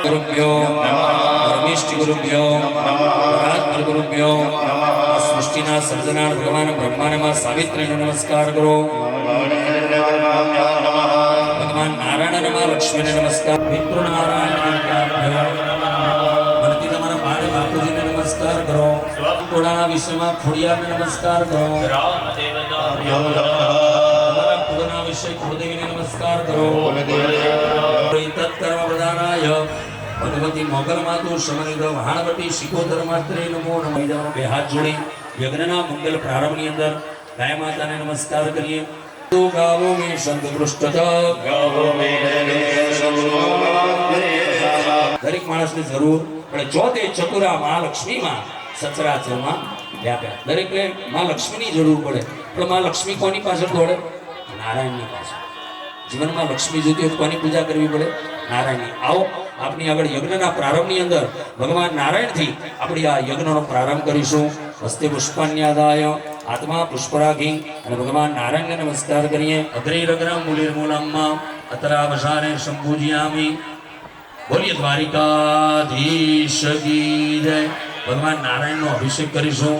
गुरुभ्यो परमेष्टि गुरुभ्यो परात्पर गुरुभ्यो सृष्टिना सर्जना भगवान ब्रह्मांडમાં સાવિત્રીને નમસ્કાર કરો ભગવાન નારાયણને લક્ષ્મીને નમસ્કાર મિત્ર નારાયણ ભક્તિ તમારા બાળ બાપુજીને નમસ્કાર કરો કોડાના વિષયમાં ખોડિયારને નમસ્કાર કરો તમારા વિષય કુળદેવીને નમસ્કાર કરો તત્કર્મ પ્રદાનાય ભગવતી મોગલ માતુ સમરિદ વહાણવટી શિકોતર માત્રે નમો નમઃ બે હાથ જોડી યજ્ઞના મંગલ પ્રારંભની અંદર ગાય માતાને નમસ્કાર કરીએ તો ગાવો મે સંત પૃષ્ઠત ગાવો મે દરેક માણસને જરૂર પણ જોતે ચતુરા મહાલક્ષ્મીમાં સચરાચરમાં વ્યાપ્યા દરેકને માં લક્ષ્મીની જરૂર પડે પણ માં લક્ષ્મી કોની પાછળ દોડે નારાયણની પાછળ જીવનમાં લક્ષ્મી જોતી હોય કોની પૂજા કરવી પડે નારાયણની આવો આપની આગળ યજ્ઞના પ્રારંભની અંદર ભગવાન નારાયણથી આપણી આ યજ્ઞનો પ્રારંભ કરીશું હસ્તે પુષ્પાન્યાદાય આત્મા પુષ્પરાગી અને ભગવાન નારાયણને નમસ્કાર કરીએ અગ્નિરગ્રમ મૂલિર્મૂલમ્મા અતરાવસાને સંપૂજયામિ બોલીએ દ્વારિકાધીશ કી જય ભગવાન નારાયણનો અભિષેક કરીશું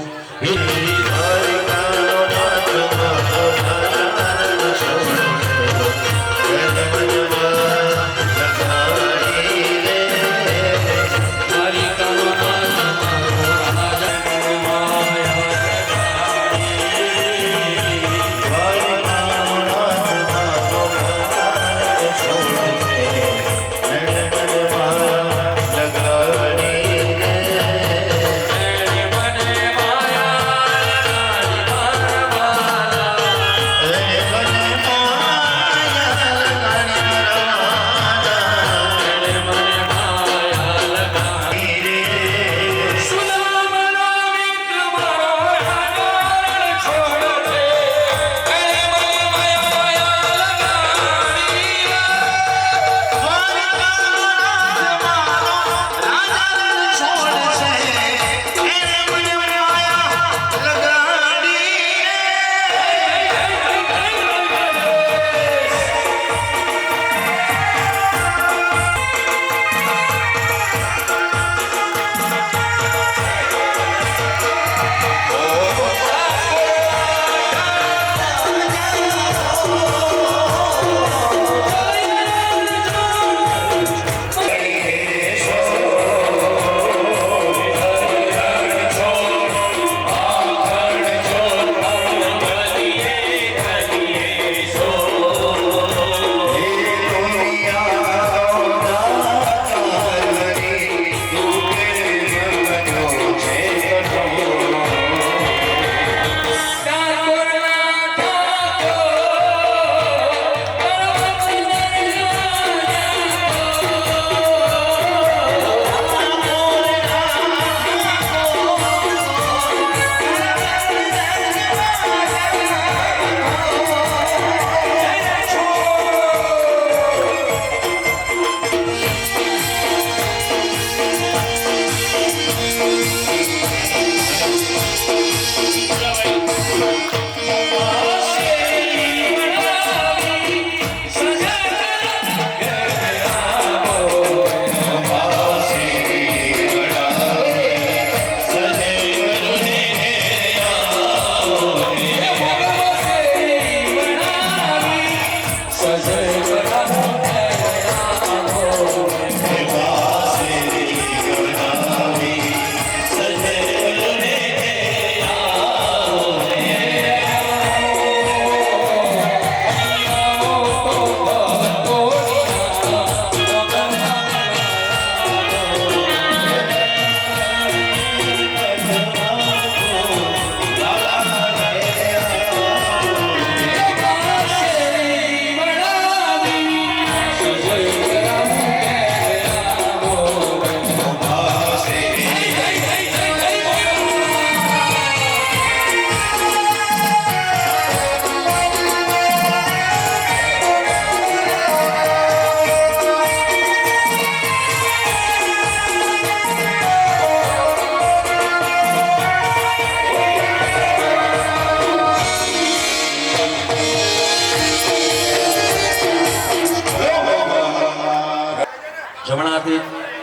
જમણાથી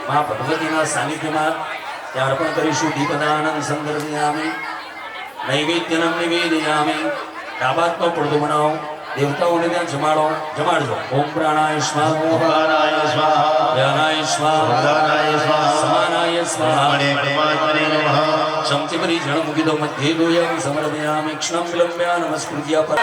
મા ભગવતીના સાનિધ્યમાં ત્યાં અર્પણ કરીશું. દીપદાનંદ સંદર્ભયામિ નૈવેદ્યનમ નિવેદયામિ. ડાબાતનો પડદો બનાવો, દેવતાઓને ત્યાં જમાડજો. ઓમ પ્રાણાય સ્વાહા, ઓમ પ્રાણાય સ્વાહા, ધ્યાનાય સ્વાહા, ઉદાનાય સ્વાહા, સમાનાય સ્વાહા. ચમચી ભરી જળ મૂકી દો. મધ્યે દોયમ સમર્પયામિ. ક્ષણમ વિલંબ્યા નમસ્કૃત્યા પર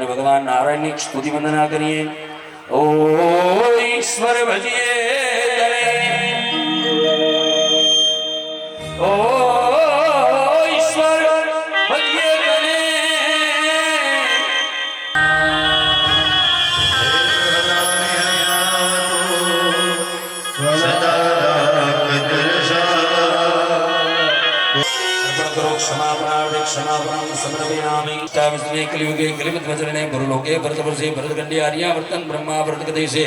ભગવાન નારાયણની સ્તુતિ વંદના કરીએ. ઓ ઈશ્વર ભજીએ તને, ઓ ઈશ્વર ભજીએ તને. क्षमापणां समर्पयामि. विष्णुवे कलियुगे कलिमध्वजने गुरुलोके भरतवर्षे भरतखण्डे आर्यावर्तन ब्रह्मा भरतप्रदेशे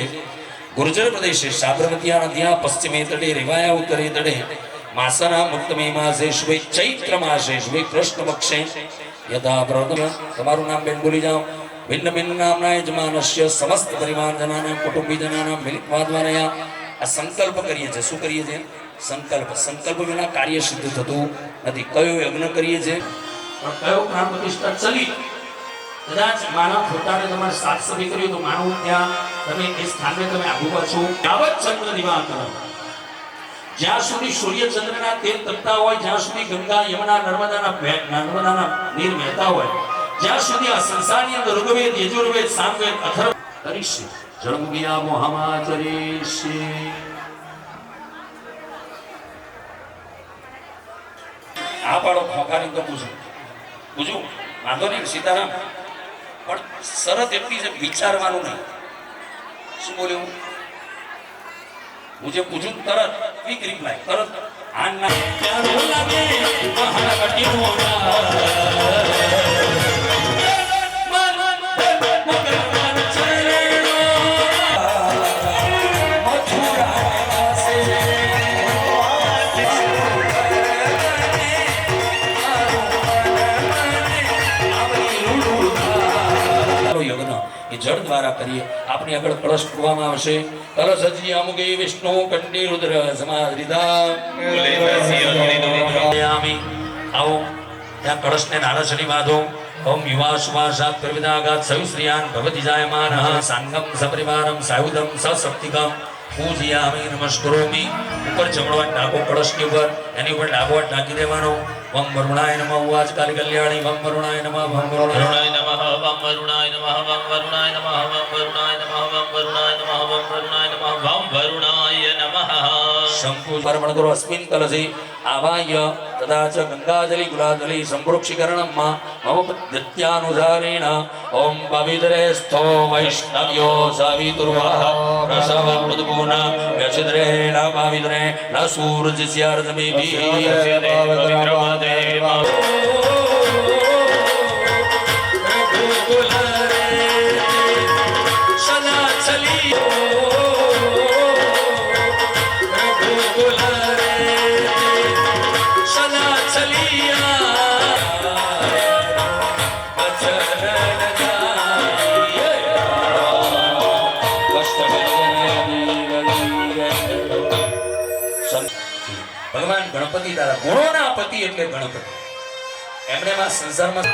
गुर्जर प्रदेशे साबरमत्या नद्या पश्चिमे तटे रेवाया उत्तरे तटे मासना मुक्तमे मासे शुभे चैत्र मासे शुभे कृष्ण पक्षे यथा प्रवर्तम. તમારું નામ બેન બોલી જાઓ. ભિન્ન ભિન્ન નામના યજમાનસ્ય સમસ્ત પરિવારજનાના કુટુંબીજનાના મિલિત્વા દ્વારા આ સંકલ્પ કરીએ છીએ. શું કરીએ છીએ? સંકલ્પ વિના કાર્ય સિદ્ધ થતું નથી. કયો યજ્ઞ કરીએ છીએ, કયો પ્રાણ પ્રતિષ્ઠા ચલી, કદાચ માનવ પોતાને તમારે સાત સભી કર્યું તો માનવ ત્યાં તમે એ સ્થાને તમે આગુ પાછો. યાવત ચંદ્ર દિવાકર, જ્યાં સુધી સૂર્ય ચંદ્રના તેલ તપતા હોય, જ્યાં સુધી ગંગા યમુના નર્મદાના નીર વહેતા હોય, જ્યાં સુધી આ સંસારની અંદર ઋગ્વેદ યજુર્વેદ સામવેદ અથર્વ કરીશે. જળમુગિયા મોહમાચરીશે. આ પાડો ખોખારી તો પૂછું વાંધો નહીં સીતારામ, પણ શરત એટલી છે વિચારવાનું નહીં. શું બોલ્યું? હું જે પૂછું તરત ક્વિક રિપ્લાય, તરત આ ના લાગે જળ દ્વારા કરીએ. આપણી આગળ કળશ પૂરવામાં આવશે. કળશ હજી અમુકે વિષ્ણુ કંઠી રુદ્ર સમાધિતા. આવો ત્યાં કળશને નાળચડી બાંધો. ઓમ યુવા સુવાસાત પ્રવિદાગાત સવિશ્રિયાન ભવતિ જાયમાનઃ સાંગમ સપરિવારમ સાયુધમ સશક્તિકમ પૂજયામિ નમસ્કરોમિ. ઉપર જમણો હાથ નાખો કળશની ઉપર, એની ઉપર ડાબો હાથ નાખી દેવાનો. વમ વરુણાય નમઃ ઉવાચ કાલી કલ્યાણી. વમ વરુણાય નમઃ, વમ વરુણાય નમઃ, વમ વરુણાય નમઃ, વમ વરુણાય નમઃ, વમ વરુણાય નમઃ, વમ વરુણાય નમઃ, વમ વરુણાય નમઃ, વમ વરુણાય નમઃ. શંકુ અર્પણ કરો. અસ્મિન કલશે આવાહ્ય તથા ચ ગંગાજલી ગુલાજલી સંપ્રોક્ષીકરણમ મમ પદ્ધત્યાનુસારેણ ઓમ પવિત્રે સ્થો વૈષ્ણવ્યો સવિતુર્વઃ પ્રસવ ઉદ્ભૂન વ્યચિદ્રેણ પવિત્રે ન સૂર્યસ્યાર્ધમિભિ પવિત્રમદેવ ભગવાન ગણપતિ તારા ગુણોના પતિ એટલે ગણપતિ એમણે માં સંસારમાં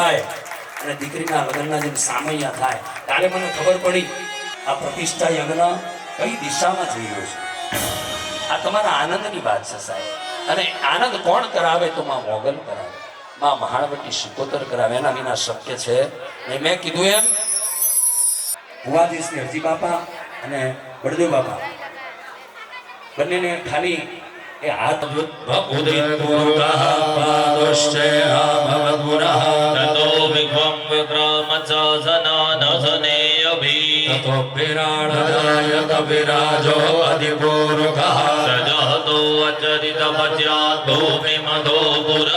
થાય અને દીકરીના લગ્નના જેમ સામૈયા થાય ત્યારે મને ખબર પડી આ પ્રતિષ્ઠા યજ્ઞ કઈ દિશામાં જઈ રહ્યો છે. આ તમારા આનંદની વાત છે સાહેબ. અને આનંદ કોણ કરાવે તો માં મોગલ કરાવે, માં મહાણવટી શિકોતર કરાવે, એના વિના શક્ય છે નહીં. મેં કીધું એમ ભુવાદીશ હરજી બાપા અને બળદેવ બાપા બંનેને ખાલી એ હાથ ઉદિત પુરુષઃ પાદશ્ચૈઃ ભવદ્ગુણઃ તતો વિઘ્વં વિક્રમચસનાનસનેયભી તતો વિરાડજાયત વિરાજો અધિપૂર્વકઃ સજહતો અચરિતપચ્યાत् ભૂમિમધો પુરઃ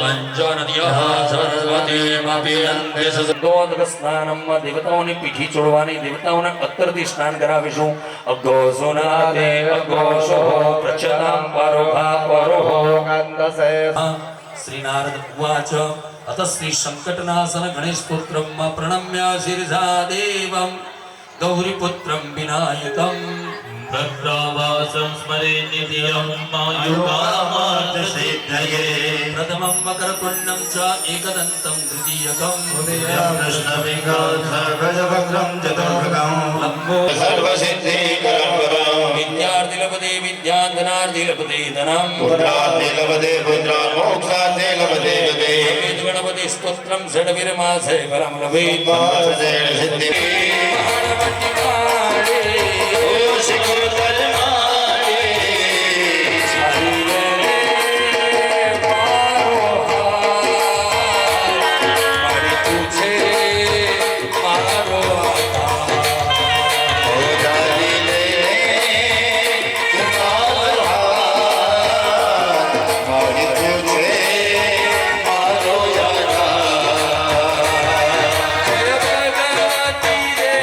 પંચનદ્યઃ સરસ્વતીમપી અંતે સદોદક સ્નાનમ દેવતાઓની પીઠી ચોડવાની, દેવતાઓને અત્તરથી સ્નાન કરાવીશું. અઘોષોનાદે અઘોષો પ્રચલામ પરોહા પરોહો ગંધસે. શ્રી નારદ ઉવાચ અત શ્રી સંકટનાશન ગણેશ પુત્રમ પ્રણમ્ય શિરસા દેવમ ગૌરીપુત્રમ વિનાયકમ પ્રભાવાસં સ્મરે નિત્યં માયુકામાર્થસિદ્ધયે પ્રથમં મકરકુંડમ ચ એકદંતમ તૃતીયકમ સર્વજવક્રમ ચતુર્ભુજમ લંબો સર્વસિદ્ધિકરં વિદ્યાર્થિલપદે વિદ્યાધનાર્થિ લપદે ધનમ પુત્રાર્થે લભતે પુત્રાન મોક્ષાર્થે લભતે ગતે ગણપતિ સ્તોત્રમ ષડવીરમાસે પરમ લભેત વાસુદેવ સિદ્ધિ જય ભગવતી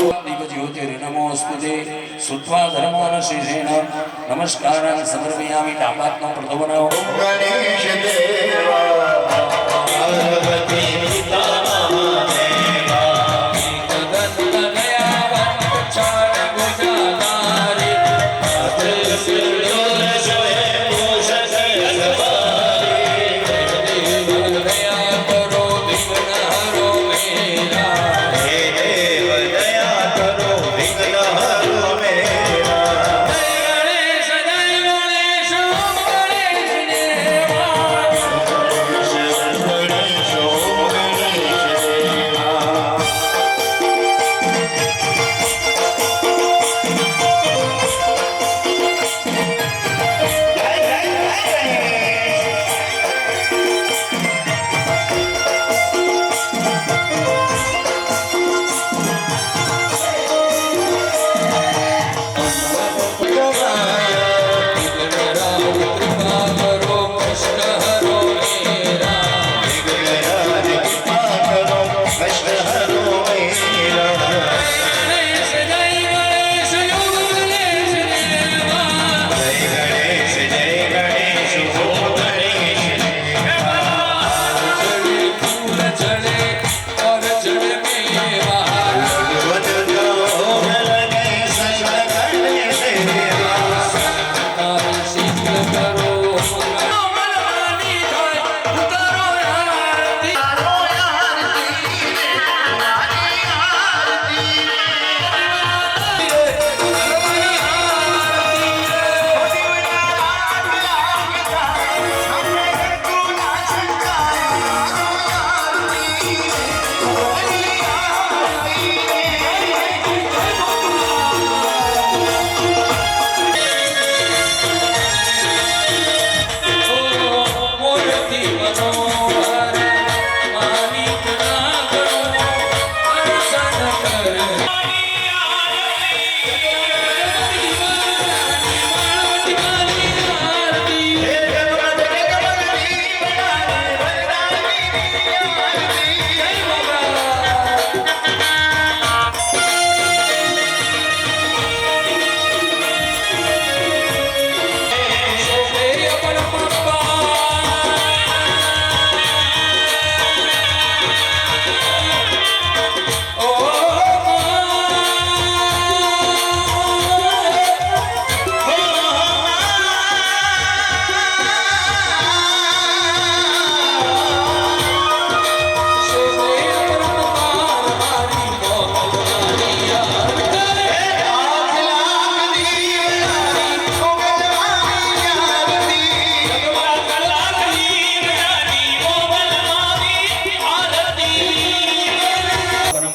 दिव्यज्योतिर्नमोऽस्तुते श्रुत्वा धर्मानुशेषेण नमस्कारान् समर्पयामि डाबात्मा प्रथम बनाओ गणेश देवा पार्वती पिता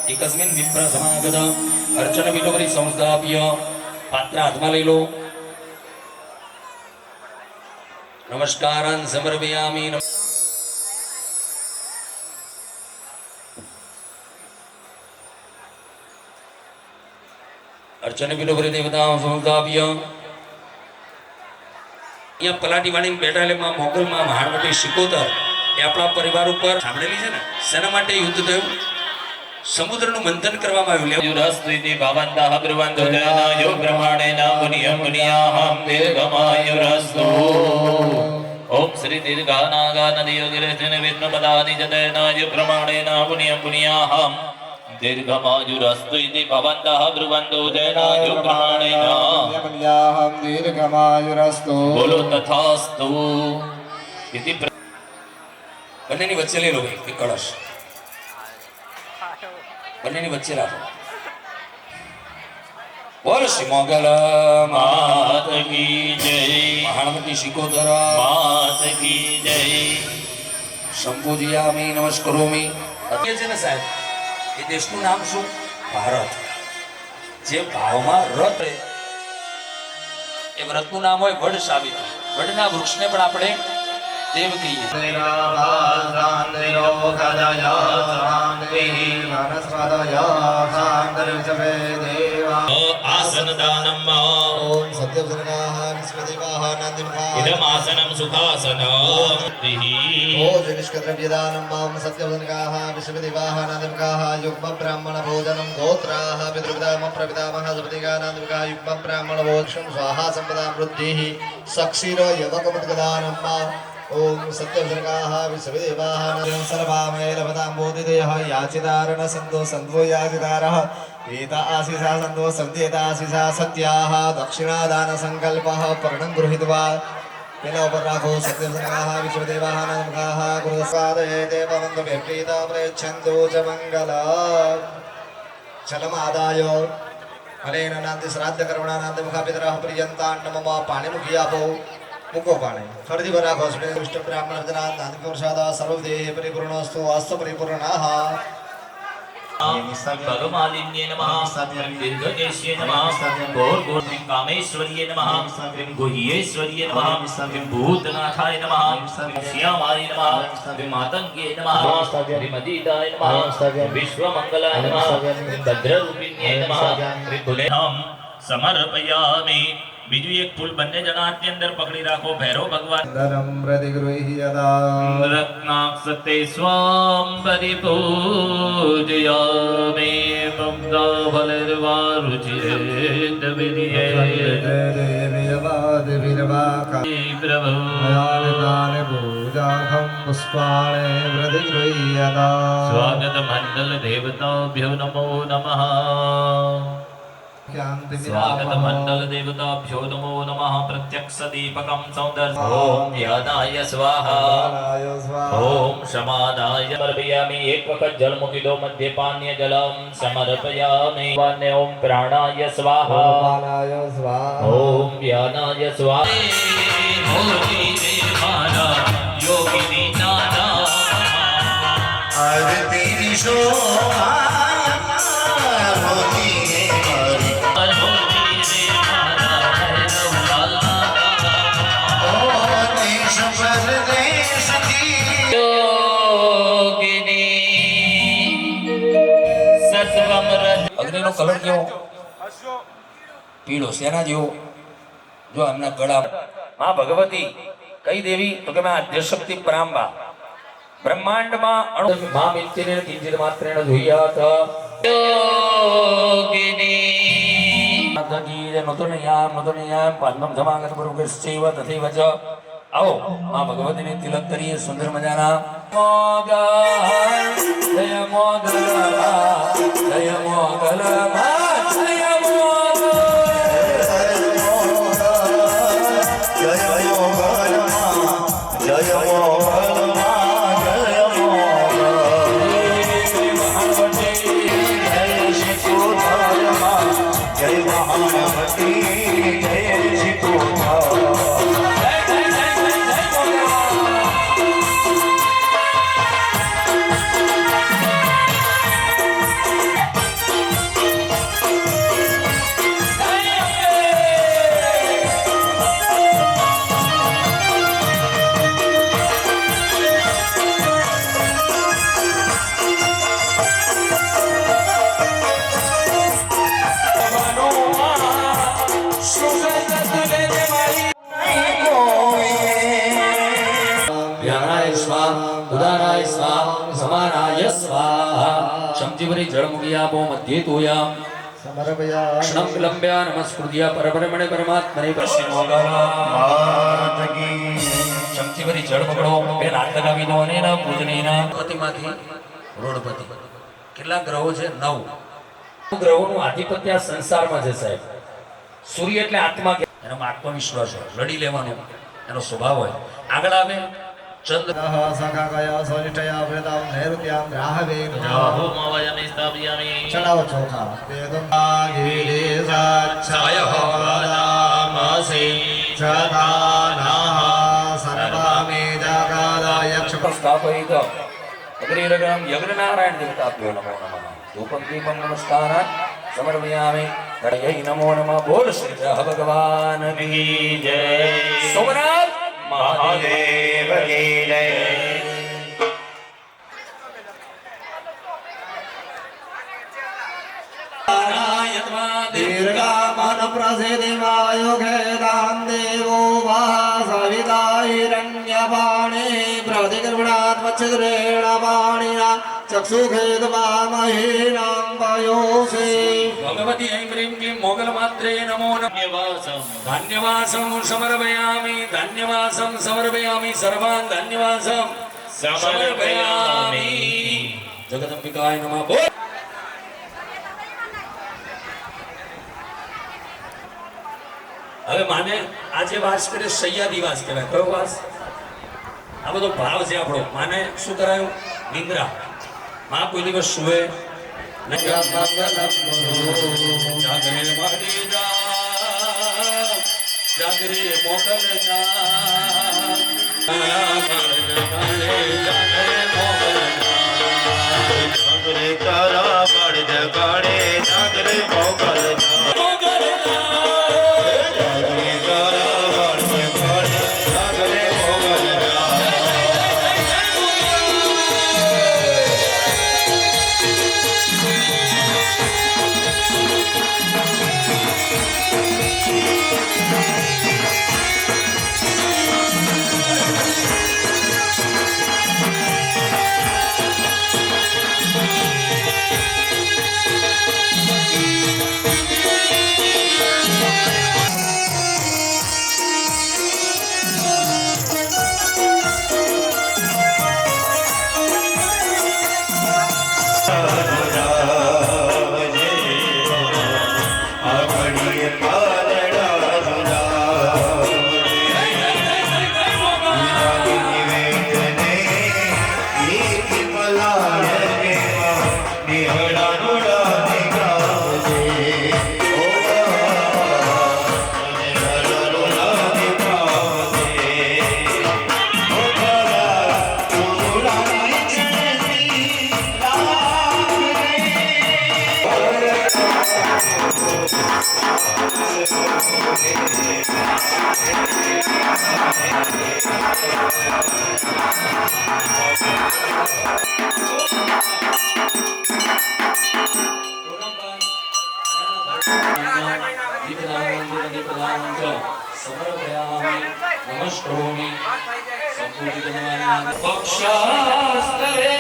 एकस्मिन् विप्र समागत अर्चन विलोकरी संस्थाप्य पात्र हातमा लई लो नमस्कारान् समर्पयामि अर्चन विलोकरी देवताओं संस्थाप्य અહીંયા પલાટી વાળીને બેઠા એટલે માં મોગલમાં મહાણવટી શિકોતર એ આપણા પરિવાર ઉપર સાંભળેલી છે ને શેના માટે યુદ્ધ થયું સમુદ્રનું મંથન કરવામાં આવ્યું युरस्त्विति भवन्तः ब्रुवन्तु जनायो ब्रह्माणेन मुनियं मुनियाहं दीर्घमायुरस्तु ॐ श्री दीर्घानागानदियोगिरस्तेन विष्णुपदानि जतेनाय प्रमाणेन मुनियं मुनियाहं दीर्घमायुरस्तु इति भवन्तः ब्रुवन्तु जनायो प्रमाणेन यमन्याहं दीर्घमायुरस्तु बोलो तथास्तु इति બંનેની વચ્ચે લઈ લો ભાઈ એક કળશ બંનેની વચ્ચે રાખો બોલ શ્રી મોગલ मात की जय મહાણવટી શિકોતર मात की जय સંબોધ્યામિ નમસ્કરોમિ કે છે ને સાહેબ એ દેશનું નામ શું ભારત જે ભાવમાં રથ એ વ્રતનું નામ હોય વડ સાવિત્રી વડના વૃક્ષને પણ આપણે દેવ કહીએ आसन दानम ओम सत्यवदनाः विश्वदेवाः इदमासनं सुखासनं भोजनिष्कद्रव्यदानं मां सत्यवदनकाः विश्वदेवानादिमकाः युग्मब्राह्मणभोजनं गोत्राः पितृपितामहप्रपितामहसपतिकानादिमकाः युग्मब्राह्मणभोजनं स्वाहा सम्पदां वृद्धिः सक्षीरयवकमुद्गदानं मा ॐ सत्यवदनकाः विश्वदेवाः सर्वामेलपदां बोधिदेयः याचितारणसन्तो सन्तो याचितारः एता आशिषा सन्तो सन्त्येता आशिषा सत्याः दक्षिणादानसङ्कल्पः पर्णं गृहीत्वा तेनोपराखो सत्यवदनकाः विश्वदेवाः नमकाः गुरुस्वादयेते भवन्तु व्यक्तीता प्रयच्छन्तु च मङ्गला जलमादाय फलेन नान्ति श्राद्धकर्मणानान्ति मुखापितरः प्रियन्तान् मम पाणिमुखियापो मुको पाणे फर्दी बराखो विष्णु ब्राह्मण जनान् नान्ति प्रसादा सर्वदेहे परिपूर्णोऽस्तु अस्तु परिपूर्णाः भगमालिन्ये नमः दीर्घकेश्ये नमः घोरघोरं कामेश्वर्ये नमः गुह्येश्वर्ये नमः भूतनाथाय नमः श्यामाय नमः मातङ्गे नमः मदीदाय नमः विश्वमङ्गलाय नमः भद्ररूपिण्ये नमः त्रिपुलेहं समर्पयामि બીજું એક ફૂલ બંને જણા હાથની અંદર પકડી રાખો ભૈરવ ભગવાન नरं प्रतिगृह्यता रत्नाक्षते स्वां परिपूजयामि मुक्ताफलर्वारुचिरेन्द्रविधिये प्रभो पूजाहं पुष्पाणि प्रतिगृह्यता स्वागतमण्डल देवताभ्यो नमो नमः स्वागतमण्डल देवताभ्यो नमो नमः प्रत्यक्ष दीपकं सौन्दर्य ॐ ध्यानाय स्वाहा ॐ शमानाय समर्पयामि एक वक्त जल मुखी दो मध्य पानीय जलम समर्पयामि ॐ प्राणाय स्वाहा ॐ ध्यानाय स्वाहा योगिनी नाना तेरी शोभा होती है देश परदेश की અગ્નિનો કલર કેવો પીળો શેના જેવો જો એમના ગળા માં ભગવતી કઈ દેવી તો કે માં આદ્યશક્તિ પરાંબા બ્રહ્માંડમાં અણુ માં મિત્તિને કિંચિત માત્રેણ જોયાત યોગિની માતાજી નોતનયામ પાદ્મમ ધમાગત ગુરુકેશ્ચૈવ તથૈવ ચ આવો માં ભગવતીને તિલક કરીએ સુંદર મજાના જય મોગલમાં જય મોગલમાં જય ઉદાનાય સ્વાહા સમાનાય સ્વાહા શમજીવરી જળમુખિયાપો મધ્યે તોયા समर्पयामि ક્ષણમ વિલંબ્ય નમસ્કૃત્ય પરબ્રહ્મણે પરમાત્મને શમજીવરી જળ પકડો બે હાથ લગાવી દો અને એના પૂજનીના પતિમાંથી રોડપતિ કેટલા ગ્રહો છે 9 ગ્રહોનું આધિપત્ય આ સંસારમાં છે સાહેબ સૂર્ય એટલે આત્મા એનો આત્મવિશ્વાસ હોય લડી લેવાનો એનો સ્વભાવ હોય આગળ આવે ચંદ્ર સખાકયા સોનિષ્ઠયા વ્રતામ નૈઋત્યામ રાહવેન રાહો માવયામિ સ્થાપયામિ ચડાવો ચોખા વેદમ આગિરે સચ્છાયઃ વદામસે ચદાનાઃ સર્વામે જગાદાય સ્થાપયિત અગ્નિરગમ યજ્ઞનારાયણ દેવતાભ્યો નમો નમઃ ધૂપમ દીપમ નમસ્કારાન સમર્પયામિ હરયૈ નમો નમઃ બોલ શ્રી ભગવાન કી જય સોમનાથ महादेव की जय दीर्घामन प्रसिद्धिमायुगे दान देवो वा છિદ્રેણ વાણિના ચક્ષુખેદવામહીનાં વયોષે ભગવતી ऐं ह्रीं क्लीं मोगलमात्रे नमो नमः धान्यवासं समर्पयामि सर्वान् धान्यवासं समर्पयामि जगदम्बिकाय नमः बोल હવે માને આજે વાસ કરે સૈયાદી વાસ કહેવાય કયો વાસ આ બધો ભાવ છે આપણો માને શું કરાયું નિંદ્રા માં કોઈ દિવસ સુવે જાગરે મારી જાગરે મોકલ જાગરે તારા બળ જગાડે જાગરે મોગલ જાગરે તારા બળ જગાડે જાગરે મોગલ નમસ્કારોમી પક્ષાસ્તરે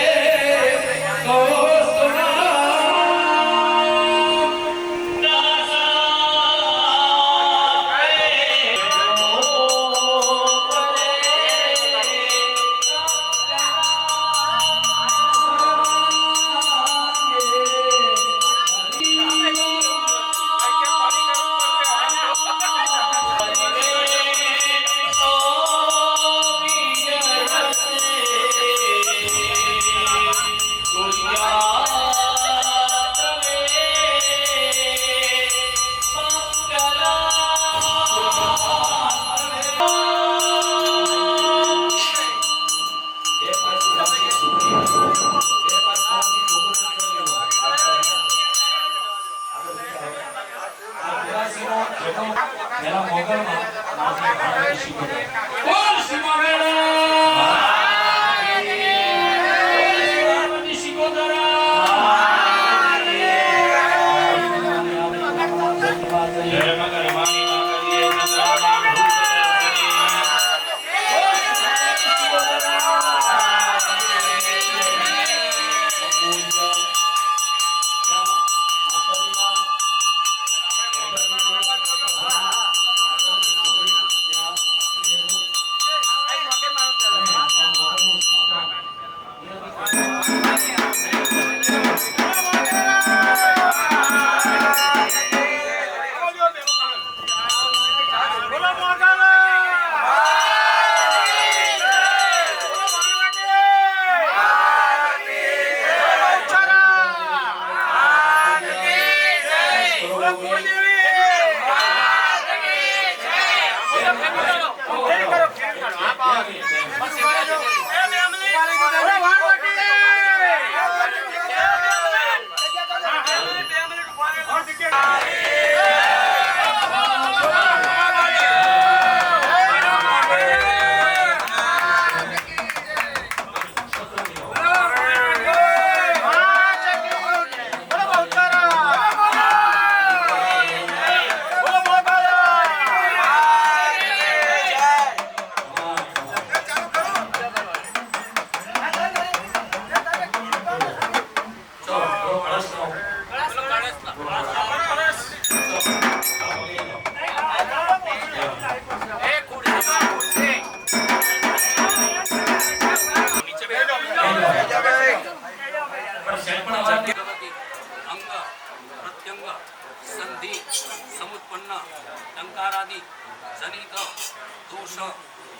દોષ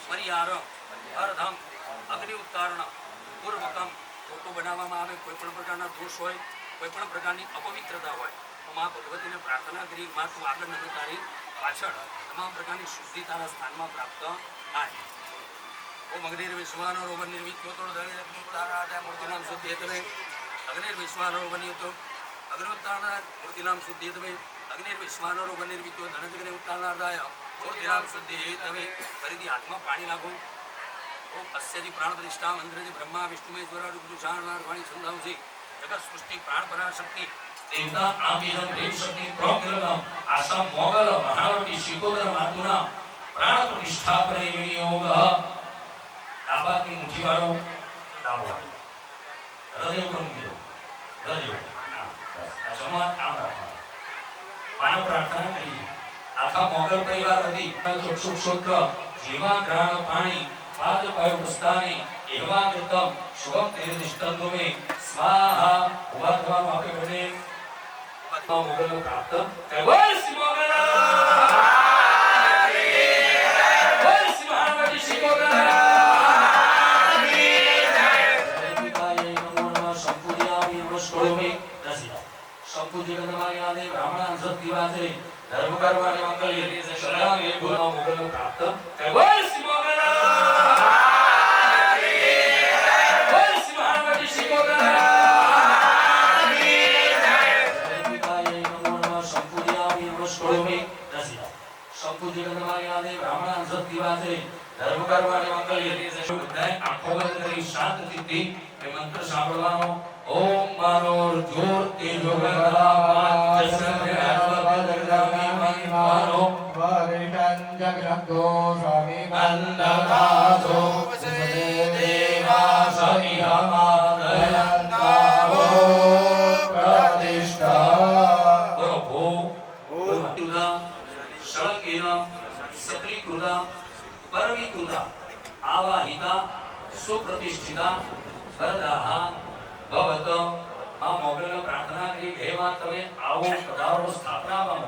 પરિહાર અર્ધમ અગ્નિ ઉત્તારણ પૂર્વકમ ફોટો બનાવવામાં આવે કોઈ પણ પ્રકારના દોષ હોય કોઈ પણ પ્રકારની અપવિત્રતા હોય તો મા ભગવતીને પ્રાર્થના કરી મા તું આગળ નથી તારી પાછળ તમામ પ્રકારની શુદ્ધિ તારા સ્થાનમાં પ્રાપ્ત થાય. ઓમ અગ્નિર્વિશ્વાનો રોગનિર્મિત્યોતો દળિતારાદા મૂર્તિનામ શુદ્ધિયતમે અગ્નિર્વિશ્વાનો રોગનિર્મિત્યો અગ્નિઉત્તારણાય મૂર્તિનામ શુદ્ધિયતમે અગ્નિર્વિશ્વાનો રોગનિર્મિત્યો ધનજગ્ને ઉત્તારણાર્ધાય મૂર્તિનામ શુદ્ધિયતમે. ફરીથી હાથમાં પાણી નાખો. ઓમ અસ્યજી પ્રાણ પ્રતિષ્ઠા મંત્રજી બ્રહ્મા વિષ્ણુમેશ્વર રૂપુષાણનાર વાણી સંધાવસી જગત સૃષ્ટિ પ્રાણ પરાશક્તિ દેવતા આમિરમ દેવ શક્તિ પ્રોગ્રમ આસામ મોગલ મહાવતી શિકોદર માતુના પ્રાણ પ્રતિષ્ઠા કરે વિનિયોગ. ડાબાની મુઠ્ઠી વાળો ડાબો હૃદય ઉપર મૂકી દો. હૃદય આ સમાન આમ રાખવાનું. માનવ પ્રાર્થના કરી આખા મોગલ પરિવાર હતી ચક્ષુક્ષોત્ર જીવા ગ્રાણ પાણી પાદ પાયો પુસ્તાની એવા કૃતમ શુભમ નિર્દિષ્ટંગમે સ્વાહા. ઉભા થવાનું આપે બને મોગલ પ્રાપ્ત કૈવલ સિમોગલ કૈવલ સિમહાવતી શિકોગલ સંપૂજ્યગણમાયાને બ્રાહ્મણ સત્તિવાસે ધર્મ કરવાને મંગલ્ય શરણાગે ગુણ મોગલ પ્રાપ્ત કૈવલ સિમોગલ કૈવલ સિમહાવતી શિકોગલ સંપૂજ્યગણમાયાને બ્રાહ્મણ સત્તિવાસે ધર્મ કરવાને મંગલ્ય આંખો બંધ કરી શાંત ચિત્તે એ મંત્ર સાંભળવાનો. ઓમ માનો જોર તે જોગરા જસને આત્મા માનો વરિષં જગતો સ્વામી મંદકાસો દેવા સહિહમાદયંતાવો પ્રતિષ્ઠા. પ્રભુ ભક્તિના શળકેના સક્રિકૃતા પરમિકૃતા આવાહિતા સુપ્રતિષ્ઠિતા વરદાહ ભવત. આ મોગલને પ્રાર્થના કરી હે માં તમે આવો પધારો સ્થાપનામાં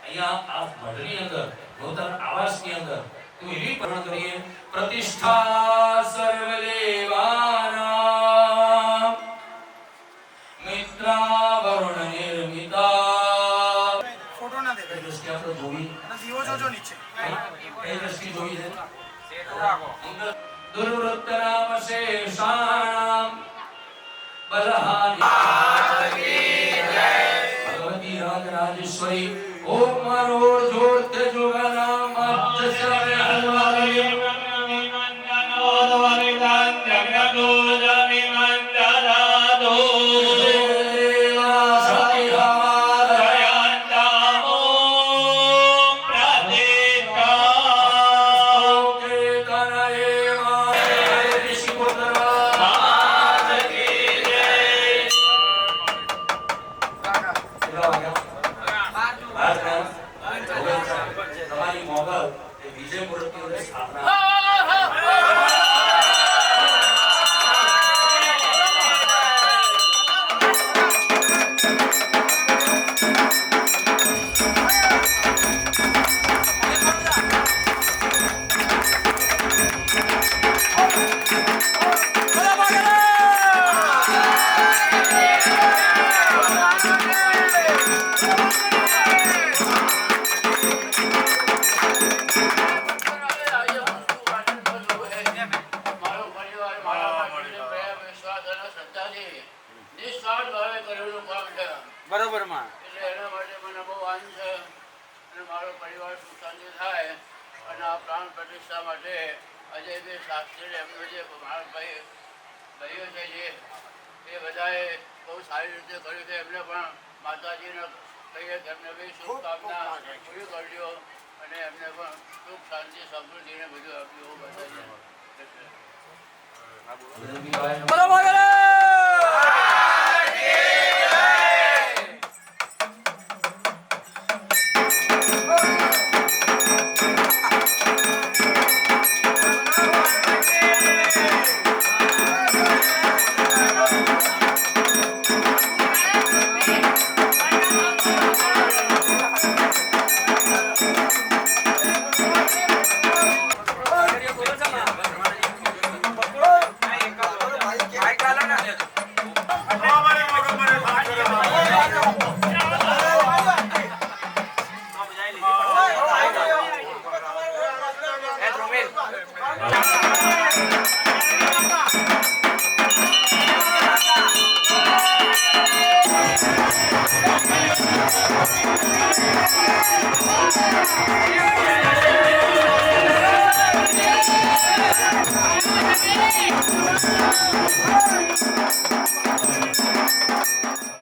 અહીંયા આ મઢની અંદર નૂતન આવાસની અંદર તું એવી પ્રાર્થના કરીએ પ્રતિષ્ઠા સર્વદેવાનાં મિત્રા વરુણ નિર્મિતા. ફોટો ના દેખાય દ્રષ્ટિ આપણે જોવી અને દીવો જોજો નીચે એ દ્રષ્ટિ જોવી છે. દુર્વૃત્તનામ શેષાણામ બલહારી ભગવતી રાજરાજેશ્વરી. ઓમ મારો જોર તે જોગાના મત સરે હલવારી તમારી મોગલ એ વિજય મૂર્તિઓની સ્થાપના. બરોબર માં એટલે એના માટે મને બહુ આનંદ છે અને મારો પરિવાર સુખ શાંતિ થાય અને આ પ્રાણ પ્રતિષ્ઠા માટે અજયભાઈ શાસ્ત્રી એમનો જે મારા ભાઈઓ છે જે એ બધાએ બહુ સારી રીતે કર્યું છે. એમને પણ માતાજીને કહીએ કે એમને બી શુભકામના પૂરી કરજો અને એમને પણ સુખ શાંતિ સમૃદ્ધિને બધું આપ્યું એવું બધાને બરાબર